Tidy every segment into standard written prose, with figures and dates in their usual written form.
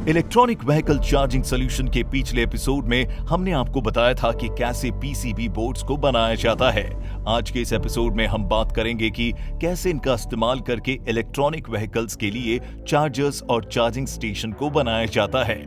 Electronic vehicle charging solution के पिछले episode में हमने आपको बताया था कि कैसे पीसीबी बोर्ड्स को बनाया जाता है। आज के इस एपिसोड में हम बात करेंगे कि कैसे इनका इस्तेमाल करके इलेक्ट्रॉनिक व्हीकल्स के लिए चार्जर्स और चार्जिंग स्टेशन को बनाया जाता है।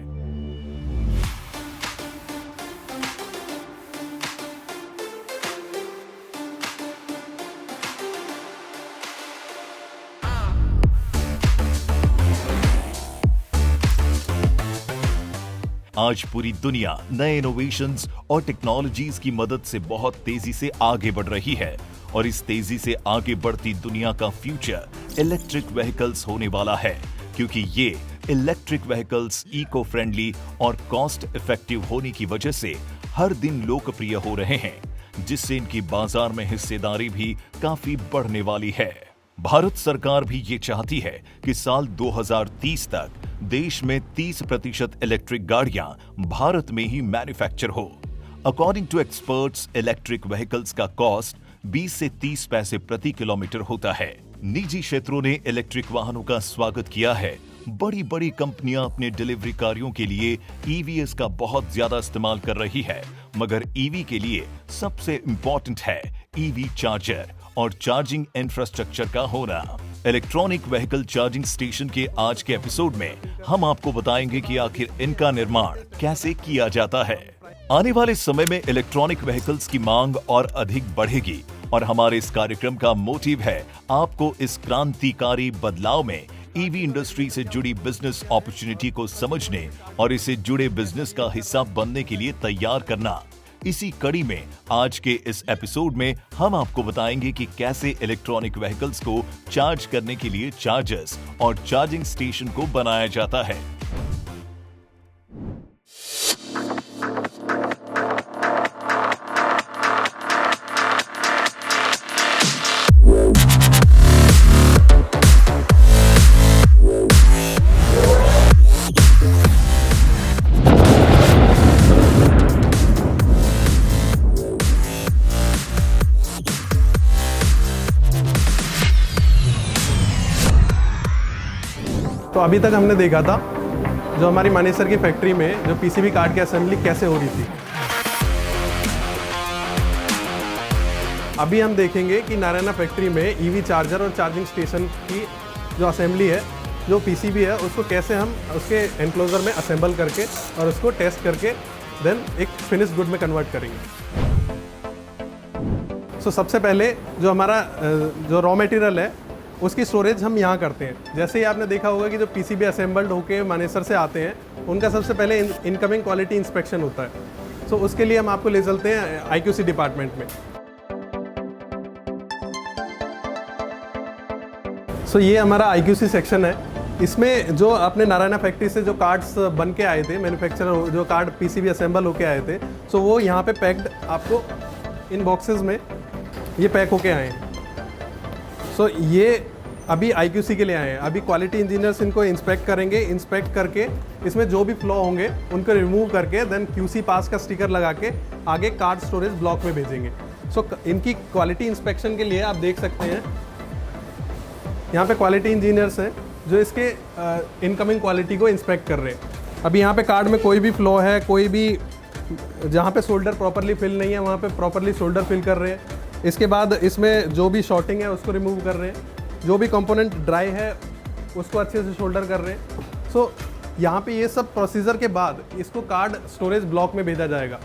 आज पूरी दुनिया नए इनोवेशंस और टेक्नोलॉजीज की मदद से बहुत तेजी से आगे बढ़ रही है और इस तेजी से आगे बढ़ती दुनिया का फ्यूचर इलेक्ट्रिक व्हीकल्स होने वाला है, क्योंकि ये इलेक्ट्रिक व्हीकल्स इको फ्रेंडली और कॉस्ट इफेक्टिव होने की वजह से हर दिन लोकप्रिय हो रहे हैं, जिससे इनकी बाजार में हिस्सेदारी भी काफी बढ़ने वाली है। भारत सरकार भी ये चाहती है कि साल 2030 तक देश में 30% इलेक्ट्रिक गाड़ियां भारत में ही मैन्युफैक्चर हो। According to experts, electric vehicles का कॉस्ट 20 से 30 पैसे प्रति किलोमीटर होता है। निजी क्षेत्रों ने इलेक्ट्रिक वाहनों का स्वागत किया है। बड़ी बड़ी कंपनियां अपने डिलीवरी कार्यों के लिए ईवीएस का बहुत ज्यादा इस्तेमाल कर रही है, मगर ईवी के लिए सबसे इंपॉर्टेंट है ईवी चार्जर और चार्जिंग इंफ्रास्ट्रक्चर का होना। इलेक्ट्रॉनिक व्हीकल चार्जिंग स्टेशन के आज के एपिसोड में हम आपको बताएंगे कि आखिर इनका निर्माण कैसे किया जाता है। आने वाले समय में इलेक्ट्रॉनिक व्हीकल्स की मांग और अधिक बढ़ेगी और हमारे इस कार्यक्रम का मोटिव है आपको इस क्रांतिकारी बदलाव में ईवी इंडस्ट्री से जुड़ी बिजनेस अपॉर्चुनिटी को समझने और इसे जुड़े बिजनेस का हिस्सा बनने के लिए तैयार करना। इसी कड़ी में आज के इस एपिसोड में हम आपको बताएंगे कि कैसे इलेक्ट्रॉनिक व्हीकल्स को चार्ज करने के लिए चार्जर्स और चार्जिंग स्टेशन को बनाया जाता है। तो अभी तक हमने देखा था जो हमारी मानेसर की फैक्ट्री में जो पीसीबी कार्ड की असेंबली कैसे हो रही थी। अभी हम देखेंगे कि नारायणा फैक्ट्री में ईवी चार्जर और चार्जिंग स्टेशन की जो असेंबली है, जो पीसीबी है, उसको कैसे हम उसके एनक्लोजर में असेंबल करके और उसको टेस्ट करके देन एक फिनिश गुड में कन्वर्ट करेंगे। सो सबसे पहले जो हमारा जो रॉ मटेरियल है उसकी स्टोरेज हम यहाँ करते हैं। जैसे ही आपने देखा होगा कि जो पीसीबी असेंबल्ड होके मानेसर से आते हैं, उनका सबसे पहले इनकमिंग क्वालिटी इंस्पेक्शन होता है। सो उसके लिए हम आपको ले चलते हैं आईक्यूसी डिपार्टमेंट में। सो ये हमारा आईक्यूसी सेक्शन है। इसमें जो अपने नारायणा फैक्ट्री से जो कार्ड्स बन के आए थे, मैन्युफैक्चरर जो कार्ड पीसीबी असेंबल होके आए थे, सो वो यहाँ पे पैक्ड आपको इन बॉक्सेस में ये पैक होके आए हैं। सो ये अभी आईक्यूसी के लिए आए हैं। अभी क्वालिटी इंजीनियर्स इनको इंस्पेक्ट करेंगे। इंस्पेक्ट करके इसमें जो भी फ्लॉ होंगे उनको रिमूव करके देन क्यूसी पास का स्टिकर लगा के आगे कार्ड स्टोरेज ब्लॉक में भेजेंगे। सो इनकी क्वालिटी इंस्पेक्शन के लिए आप देख सकते हैं यहाँ पे क्वालिटी इंजीनियर्स हैं जो इसके इनकमिंग क्वालिटी को इंस्पेक्ट कर रहे हैं। अभी यहाँ पे कार्ड में कोई भी फ्लॉ है, कोई भी जहाँ पे शोल्डर प्रॉपरली फिल नहीं है वहाँ पे प्रॉपरली शोल्डर फिल कर रहे हैं। इसके बाद इसमें जो भी शॉर्टिंग है उसको रिमूव कर रहे हैं। जो भी कंपोनेंट ड्राई है उसको अच्छे से शोल्डर कर रहे हैं। सो यहाँ पे ये सब प्रोसीजर के बाद इसको कार्ड स्टोरेज ब्लॉक में भेजा जाएगा।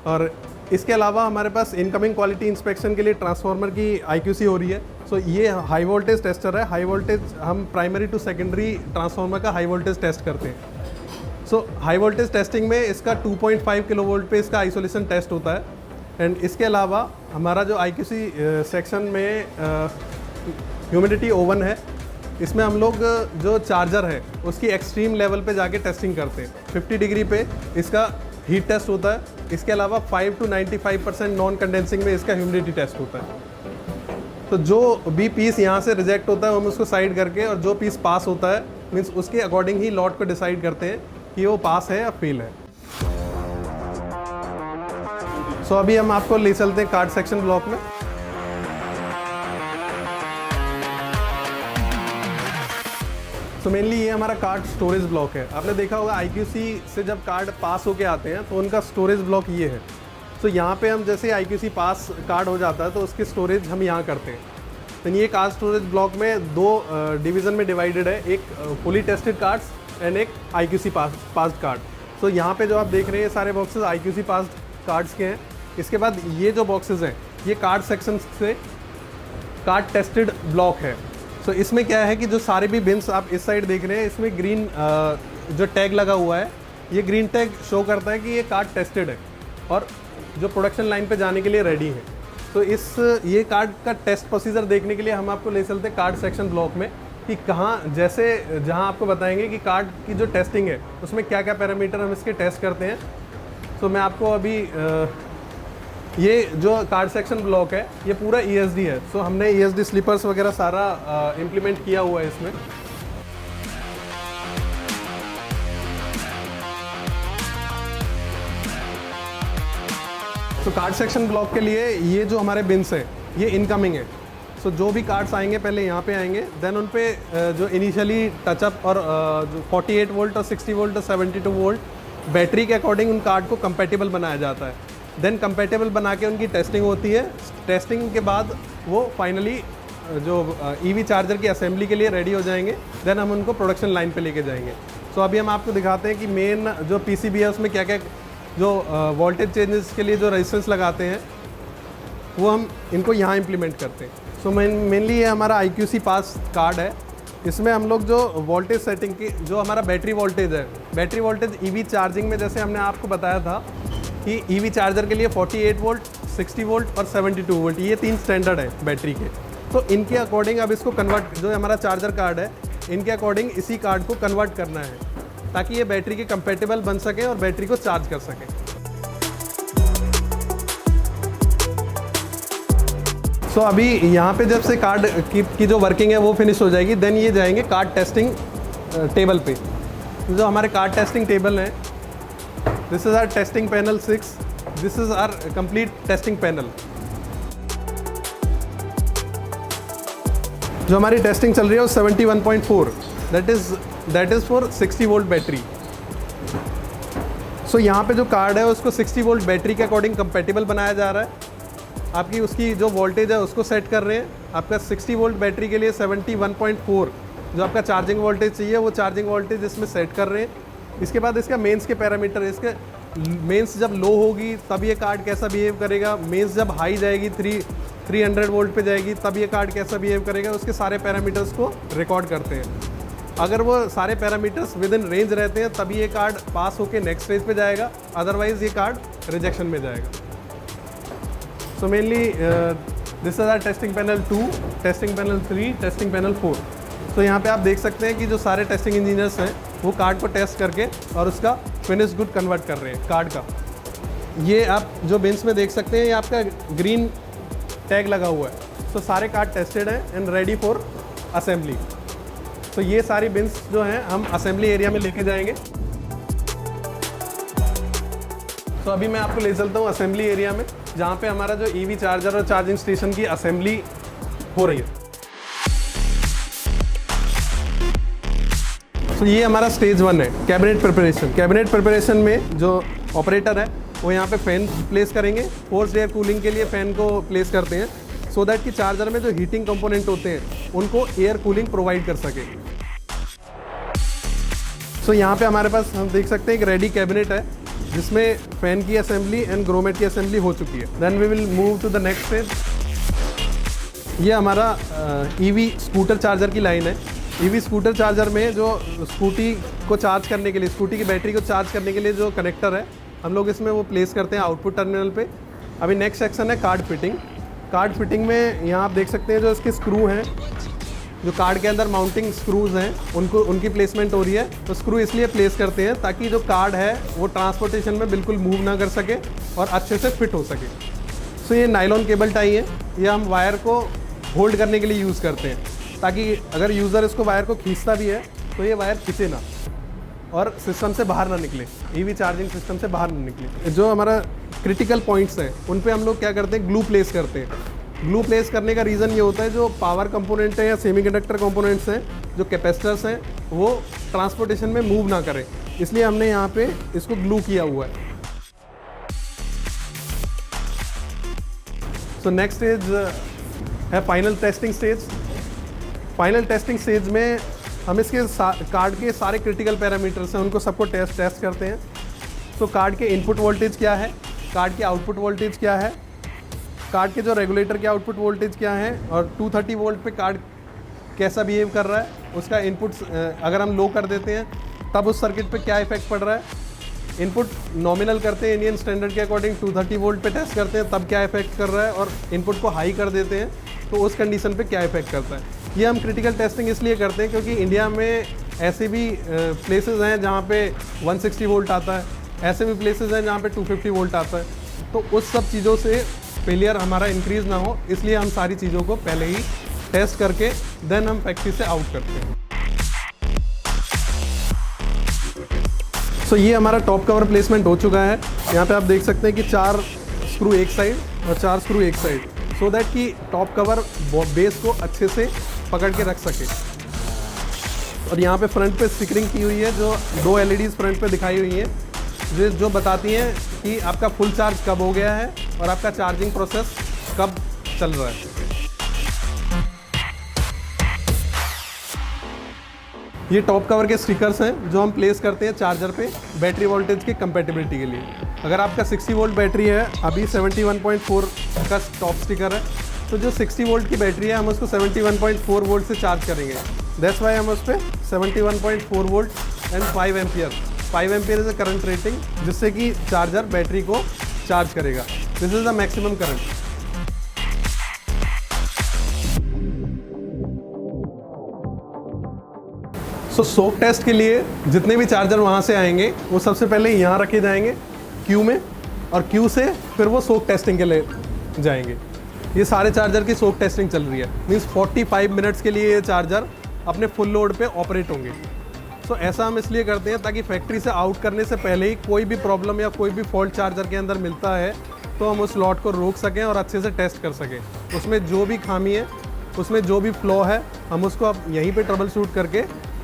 और इसके अलावा हमारे पास इनकमिंग क्वालिटी इंस्पेक्शन के लिए ट्रांसफार्मर की आईक्यूसी हो रही है। सो ये हाई वोल्टेज टेस्टर है। हाई वोल्टेज हम प्राइमरी टू सेकेंडरी ट्रांसफार्मर का हाई वोल्टेज टेस्ट करते हैं। सो हाई वोल्टेज टेस्टिंग में इसका 2.5 किलो वोल्ट पे इसका आइसोलेशन टेस्ट होता है। एंड इसके अलावा हमारा जो आईक्यूसी सेक्शन में ह्यूमिडिटी ओवन है, इसमें हम लोग जो चार्जर है उसकी एक्सट्रीम लेवल पे जाके टेस्टिंग करते हैं। 50 डिग्री पे इसका हीट टेस्ट होता है। इसके अलावा 5 to 95% नॉन कंडेंसिंग में इसका ह्यूमिडिटी टेस्ट होता है। तो जो भी पीस यहाँ से रिजेक्ट होता है हम उसको साइड करके, और जो पीस पास होता है मीन्स उसके अकॉर्डिंग ही लॉट को डिसाइड करते हैं कि वो पास है या फेल है। सो अभी हम आपको ले चलते हैं कार्ड सेक्शन ब्लॉक में। तो मेनली ये हमारा कार्ड स्टोरेज ब्लॉक है। आपने देखा होगा IQC से जब कार्ड पास होके आते हैं तो उनका स्टोरेज ब्लॉक ये है। तो यहाँ पे हम जैसे IQC पास कार्ड हो जाता है तो उसकी स्टोरेज हम यहाँ करते हैं। तो ये कार्ड स्टोरेज ब्लॉक में दो डिवीज़न में डिवाइडेड है, एक फुली टेस्टेड कार्ड्स एंड एक IQC पास्ड कार्ड। तो यहाँ पे जो आप देख रहे हैं सारे बॉक्सेस IQC पास्ड कार्ड्स के हैं। इसके बाद ये जो बॉक्सेस हैं ये कार्ड सेक्शन से कार्ड टेस्टेड ब्लॉक है। तो इसमें क्या है कि जो सारे भी बिन्स आप इस साइड देख रहे हैं इसमें ग्रीन जो टैग लगा हुआ है, ये ग्रीन टैग शो करता है कि ये कार्ड टेस्टेड है और जो प्रोडक्शन लाइन पे जाने के लिए रेडी है। तो ये कार्ड का टेस्ट प्रोसीजर देखने के लिए हम आपको ले चलते हैं कार्ड सेक्शन ब्लॉक में कि जहाँ आपको बताएंगे कि कार्ड की जो टेस्टिंग है उसमें क्या क्या पैरामीटर हम इसके टेस्ट करते हैं। तो मैं आपको अभी ये जो कार्ड सेक्शन ब्लॉक है ये पूरा ESD है। सो हमने ESD स्लीपर्स वगैरह सारा इम्प्लीमेंट किया हुआ है इसमें। तो कार्ड सेक्शन ब्लॉक के लिए ये जो हमारे बिन्स हैं ये इनकमिंग है। सो जो भी कार्ड्स आएंगे पहले यहाँ पे आएंगे, देन उन पे जो इनिशियली टचअप और जो 48 वोल्ट और 60 वोल्ट और 72 वोल्ट बैटरी के अकॉर्डिंग उन कार्ड को कंपैटिबल बनाया जाता है। देन कंपैटिबल बना के उनकी टेस्टिंग होती है। टेस्टिंग के बाद वो फाइनली जो EV चार्जर की असेंबली के लिए रेडी हो जाएंगे। देन हम उनको प्रोडक्शन लाइन पे लेके जाएंगे। सो अभी हम आपको दिखाते हैं कि मेन जो PCB है उसमें क्या क्या जो वोल्टेज चेंजेस के लिए जो रेजिस्टेंस लगाते हैं वो हम इनको यहाँ इम्प्लीमेंट करते हैं। सो मेनली ये हमारा IQC पास कार्ड है। इसमें हम लोग जो वोल्टेज सेटिंग की जो हमारा बैटरी वोल्टेज है, बैटरी वोल्टेज EV चार्जिंग में जैसे हमने आपको बताया था कि EV चार्जर के लिए 48 वोल्ट, 60 वोल्ट और 72 वोल्ट ये 3 स्टैंडर्ड है बैटरी के। तो इनके अकॉर्डिंग अब इसको कन्वर्ट, जो हमारा चार्जर कार्ड है इनके अकॉर्डिंग इसी कार्ड को कन्वर्ट करना है ताकि ये बैटरी के कंपैटिबल बन सके और बैटरी को चार्ज कर सके। सो अभी यहाँ पे जब से कार्ड की जो वर्किंग है वो फिनिश हो जाएगी, देन ये जाएंगे कार्ड टेस्टिंग टेबल पे। जो हमारे कार्ड टेस्टिंग टेबल है, this is our testing panel 6, this is our complete testing panel. जो हमारी टेस्टिंग चल रही है वो 71.4, that is for 60 volt battery. So यहाँ पे जो कार्ड है उसको 60 वोल्ट बैटरी के अकॉर्डिंग कंपैटिबल बनाया जा रहा है। आपकी उसकी जो वोल्टेज है उसको सेट कर रहे हैं। आपका 60 वोल्ट बैटरी के लिए 71.4 जो आपका चार्जिंग वोल्टेज चाहिए वो चार्जिंग वोल्टेज इसमें सेट कर रहे हैं। इसके बाद इसका मेंस के पैरामीटर, इसके मेंस जब लो होगी तब ये कार्ड कैसा बिहेव करेगा, मेंस जब हाई जाएगी 300 वोल्ट पे जाएगी तब ये कार्ड कैसा बिहेव करेगा, उसके सारे पैरामीटर्स को रिकॉर्ड करते हैं। अगर वो सारे पैरामीटर्स विद इन रेंज रहते हैं तभी ये कार्ड पास होके नेक्स्ट स्टेज पे जाएगा, अदरवाइज ये कार्ड रिजेक्शन में जाएगा। So mainly this is our testing panel 2, testing panel 3, testing panel 4। तो यहाँ पे आप देख सकते हैं कि जो सारे टेस्टिंग इंजीनियर्स हैं वो कार्ड को टेस्ट करके और उसका फिनिश गुड कन्वर्ट कर रहे हैं कार्ड का। ये आप जो बिन्स में देख सकते हैं ये आपका ग्रीन टैग लगा हुआ है। तो सारे कार्ड टेस्टेड हैं एंड रेडी फॉर असेंबली। तो ये सारी बिन्स जो हैं हम असेंबली एरिया में लेके जाएंगे। तो अभी मैं आपको ले चलता हूँ असेंबली एरिया में जहाँ पे हमारा जो EV चार्जर और चार्जिंग स्टेशन की असेंबली हो रही है। तो ये हमारा स्टेज 1 है, कैबिनेट प्रिपरेशन। कैबिनेट प्रिपरेशन में जो ऑपरेटर है वो यहाँ पे फ़ैन प्लेस करेंगे। फोर्स्ड एयर कूलिंग के लिए फ़ैन को प्लेस करते हैं सो दैट कि चार्जर में जो हीटिंग कंपोनेंट होते हैं उनको एयर कूलिंग प्रोवाइड कर सके। सो यहाँ पे हमारे पास हम देख सकते हैं एक रेडी कैबिनेट है जिसमें फ़ैन की असेंबली एंड ग्रोमेट की असेंबली हो चुकी है। Then we will move to the next stage. ये हमारा EV स्कूटर चार्जर की लाइन है। EV स्कूटर चार्जर में जो स्कूटी को चार्ज करने के लिए, स्कूटी की बैटरी को चार्ज करने के लिए जो कनेक्टर है हम लोग इसमें वो प्लेस करते हैं आउटपुट टर्मिनल पे। अभी नेक्स्ट सेक्शन है कार्ड फिटिंग। कार्ड फिटिंग में यहाँ आप देख सकते हैं जो इसके स्क्रू हैं, जो कार्ड के अंदर माउंटिंग स्क्रूज हैं उनकी प्लेसमेंट हो रही है। तो स्क्रू इसलिए प्लेस करते हैं ताकि जो कार्ड है वो ट्रांसपोर्टेशन में बिल्कुल मूव ना कर सके और अच्छे से फिट हो सके। सो ये नायलॉन केबल टाई है, ये हम वायर को होल्ड करने के लिए यूज़ करते हैं ताकि अगर यूज़र इसको वायर को खींचता भी है तो ये वायर खींचे ना और सिस्टम से बाहर ना निकले, EV चार्जिंग सिस्टम से बाहर ना निकले। जो हमारा क्रिटिकल पॉइंट्स हैं उन पे हम लोग क्या करते हैं, ग्लू प्लेस करते हैं। ग्लू प्लेस करने का रीज़न ये होता है, जो पावर कंपोनेंट है या सेमीकंडक्टर कंपोनेंट्स हैं, जो कैपेसिटर्स हैं, वो ट्रांसपोर्टेशन में मूव ना करें, इसलिए हमने यहाँ पे इसको ग्लू किया हुआ है। सो नेक्स्ट स्टेज है final testing stage. Final testing stage में हम इसके कार्ड के सारे क्रिटिकल पैरामीटर्स हैं, उनको सबको टेस्ट करते हैं। तो कार्ड के इनपुट वोल्टेज क्या है, कार्ड के आउटपुट वोल्टेज क्या है, कार्ड के जो रेगुलेटर के आउटपुट वोल्टेज क्या है, और 230 वोल्ट पे कार्ड कैसा बिहेव कर रहा है, उसका इनपुट अगर हम लो कर देते हैं तब उस सर्किट पे क्या इफेक्ट पड़ रहा है। इनपुट नॉमिनल करते हैं इंडियन स्टैंडर्ड के अकॉर्डिंग, 230 वोल्ट पे टेस्ट करते हैं तब क्या इफेक्ट कर रहा है, और इनपुट को हाई कर देते हैं तो उस कंडीशन पे क्या इफेक्ट करता है। ये हम क्रिटिकल टेस्टिंग इसलिए करते हैं क्योंकि इंडिया में ऐसे भी प्लेसेस हैं जहाँ पे 160 वोल्ट आता है, ऐसे भी प्लेसेस हैं जहाँ पे 250 वोल्ट आता है। तो उस सब चीज़ों से फेलियर हमारा इंक्रीज़ ना हो, इसलिए हम सारी चीज़ों को पहले ही टेस्ट करके देन हम फैक्ट्री से आउट करते हैं। सो ये हमारा टॉप कवर प्लेसमेंट हो चुका है। यहाँ पे आप देख सकते हैं कि 4 स्क्रू एक साइड और 4 स्क्रू एक साइड, सो दैट कि टॉप कवर बेस को अच्छे से पकड़ के रख सके। और यहाँ पे फ्रंट पे स्टिकरिंग की हुई है, जो 2 LEDs फ्रंट पे दिखाई हुई हैं जो बताती हैं कि आपका फुल चार्ज कब हो गया है और आपका चार्जिंग प्रोसेस कब चल रहा है। ये टॉप कवर के स्टिकर्स हैं जो हम प्लेस करते हैं चार्जर पे बैटरी वोल्टेज की कंपैटिबिलिटी के लिए। अगर आपका 60 वोल्ट बैटरी है, अभी 71.4 का टॉप स्टिकर है, तो जो 60 वोल्ट की बैटरी है हम उसको 71.4 वोल्ट से चार्ज करेंगे। दैट्स वाई हम उस पर 71.4 volt and 5 ampere 5 ampere is a current rating, जिससे कि चार्जर बैटरी को चार्ज करेगा। This is the maximum current. So soak test के लिए जितने भी चार्जर वहाँ से आएंगे वो सबसे पहले यहाँ रखे जाएंगे क्यू में, और क्यू से फिर वो सोक टेस्टिंग के लिए जाएंगे। ये सारे चार्जर की सोक टेस्टिंग चल रही है, मीन्स 45 मिनट्स के लिए ये चार्जर अपने फुल लोड पे ऑपरेट होंगे। सो ऐसा हम इसलिए करते हैं ताकि फैक्ट्री से आउट करने से पहले ही कोई भी प्रॉब्लम या कोई भी फॉल्ट चार्जर के अंदर मिलता है तो हम उस लॉट को रोक सकें और अच्छे से टेस्ट कर सकें। उसमें जो भी खामी है, उसमें जो भी फ्लॉ है, हम उसको अब यहीं पे ट्रबल शूट करके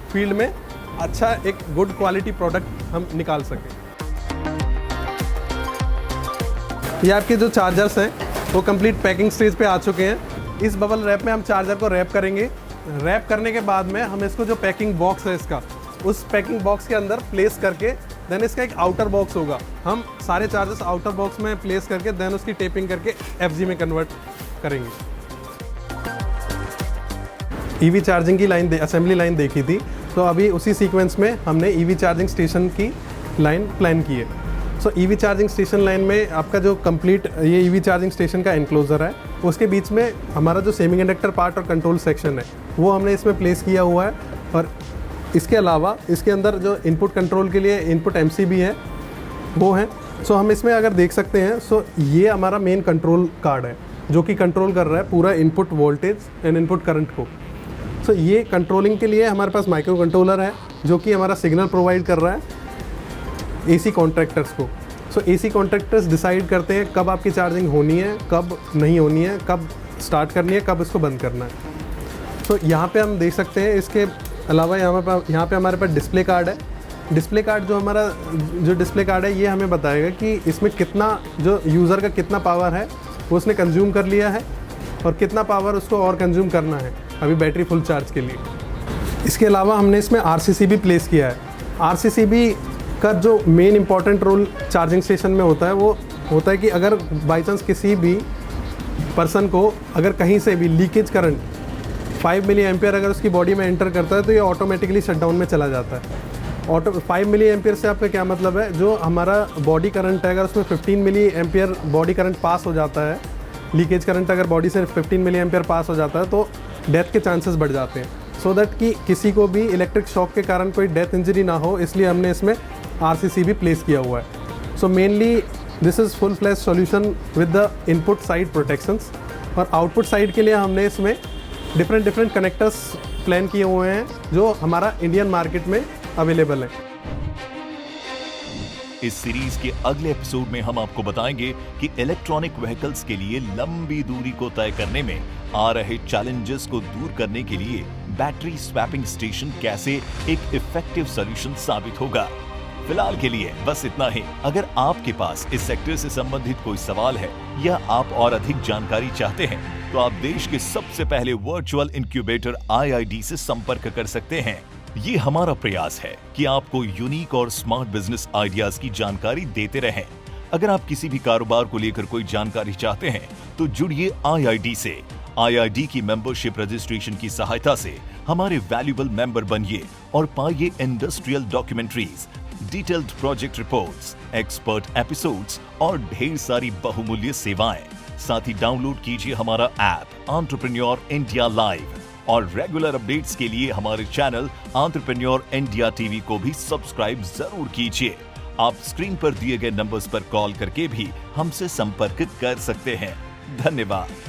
फील्ड में अच्छा एक गुड क्वालिटी प्रोडक्ट हम निकाल सकें। ये आपके जो चार्जर्स हैं वो कंप्लीट पैकिंग स्टेज पे आ चुके हैं। इस बबल रैप में हम चार्जर को रैप करेंगे। रैप करने के बाद में हम इसको जो पैकिंग बॉक्स है इसका, उस पैकिंग बॉक्स के अंदर प्लेस करके देन इसका एक आउटर बॉक्स होगा। हम सारे चार्जर्स आउटर बॉक्स में प्लेस करके देन उसकी टेपिंग करके FG में कन्वर्ट करेंगे। EV चार्जिंग की लाइन असेंबली लाइन देखी थी, तो अभी उसी सीक्वेंस में हमने EV चार्जिंग स्टेशन की लाइन प्लान की है। सो EV चार्जिंग स्टेशन लाइन में आपका जो कंप्लीट ये EV चार्जिंग स्टेशन का एनक्लोजर है, उसके बीच में हमारा जो सेमीकंडक्टर पार्ट और कंट्रोल सेक्शन है वो हमने इसमें प्लेस किया हुआ है। और इसके अलावा इसके अंदर जो इनपुट कंट्रोल के लिए इनपुट MCB है वो है। सो हम इसमें अगर देख सकते हैं, सो ये हमारा मेन कंट्रोल कार्ड है जो कि कंट्रोल कर रहा है पूरा input voltage and input current को। सो ये कंट्रोलिंग के लिए हमारे पास माइक्रो कंट्रोलर है जो कि हमारा सिग्नल प्रोवाइड कर रहा है AC कॉन्ट्रैक्टर्स को। सो AC कॉन्ट्रैक्टर्स डिसाइड करते हैं कब आपकी चार्जिंग होनी है, कब नहीं होनी है, कब स्टार्ट करनी है, कब इसको बंद करना है। सो यहाँ पे हम देख सकते हैं। इसके अलावा यहाँ पे हमारे पास डिस्प्ले कार्ड है। डिस्प्ले कार्ड जो हमारा जो डिस्प्ले कार्ड है ये हमें बताएगा कि इसमें कितना जो यूज़र का कितना पावर है वो उसने कंज्यूम कर लिया है और कितना पावर उसको और कंज्यूम करना है अभी बैटरी फुल चार्ज के लिए। इसके अलावा हमने इसमें RCC भी प्लेस किया है। RCC का जो main important role charging station में होता है वो होता है कि अगर बाई चांस किसी भी पर्सन को अगर कहीं से भी लीकेज करंट 5 मिली एम्पियर अगर उसकी बॉडी में एंटर करता है तो ये ऑटोमेटिकली शटडाउन में चला जाता है। 5 मिली एम्पियर से आपका क्या मतलब है, जो हमारा बॉडी करंट है अगर उसमें 15 milliampere body current pass हो जाता है, लीकेज करंट अगर बॉडी से 15 मिली एम्पियर पास हो जाता है तो डेथ के चांसेस बढ़ जाते हैं। सो दैट कि किसी को भी इलेक्ट्रिक शॉक के कारण कोई डेथ इंजरी ना हो, इसलिए हमने इसमें RCC भी प्लेस किया हुआ है। सो mainly this is full flash solution with the input side protections. और आउटपुट साइड के लिए हमने इसमें डिफरेंट कनेक्टर्स प्लान किए हुए हैं जो हमारा इंडियन मार्केट में अवेलेबल है। इस सीरीज के अगले एपिसोड में हम आपको बताएंगे कि इलेक्ट्रॉनिक व्हीकल्स के लिए लंबी दूरी को तय करने में आ रहे चैलेंजेस को दूर करने के लिए बैटरी स्वैपिंग स्टेशन कैसे एक इफेक्टिव सॉल्यूशन साबित होगा। फिलहाल के लिए बस इतना ही। अगर आपके पास इस सेक्टर से संबंधित कोई सवाल है या आप और अधिक जानकारी चाहते हैं तो आप देश के सबसे पहले वर्चुअल इंक्यूबेटर IID से संपर्क कर सकते हैं। ये हमारा प्रयास है कि आपको यूनिक और स्मार्ट बिजनेस आइडियाज की जानकारी देते रहें। अगर आप किसी भी कारोबार को लेकर कोई जानकारी चाहते हैं तो जुड़िए IID से। IID की मेंबरशिप रजिस्ट्रेशन की सहायता से हमारे वैल्यूएबल मेंबर बनिए और पाइए industrial documentaries, detailed project reports, expert episodes और ढेर सारी बहुमूल्य सेवाएं। साथ ही डाउनलोड कीजिए हमारा ऐप एंटरप्रेन्योर इंडिया लाइव और रेगुलर अपडेट्स के लिए हमारे चैनल एंटरप्रेन्योर इंडिया टीवी को भी सब्सक्राइब जरूर कीजिए। आप स्क्रीन पर दिए गए नंबर्स पर कॉल करके भी हमसे संपर्क कर सकते हैं। धन्यवाद।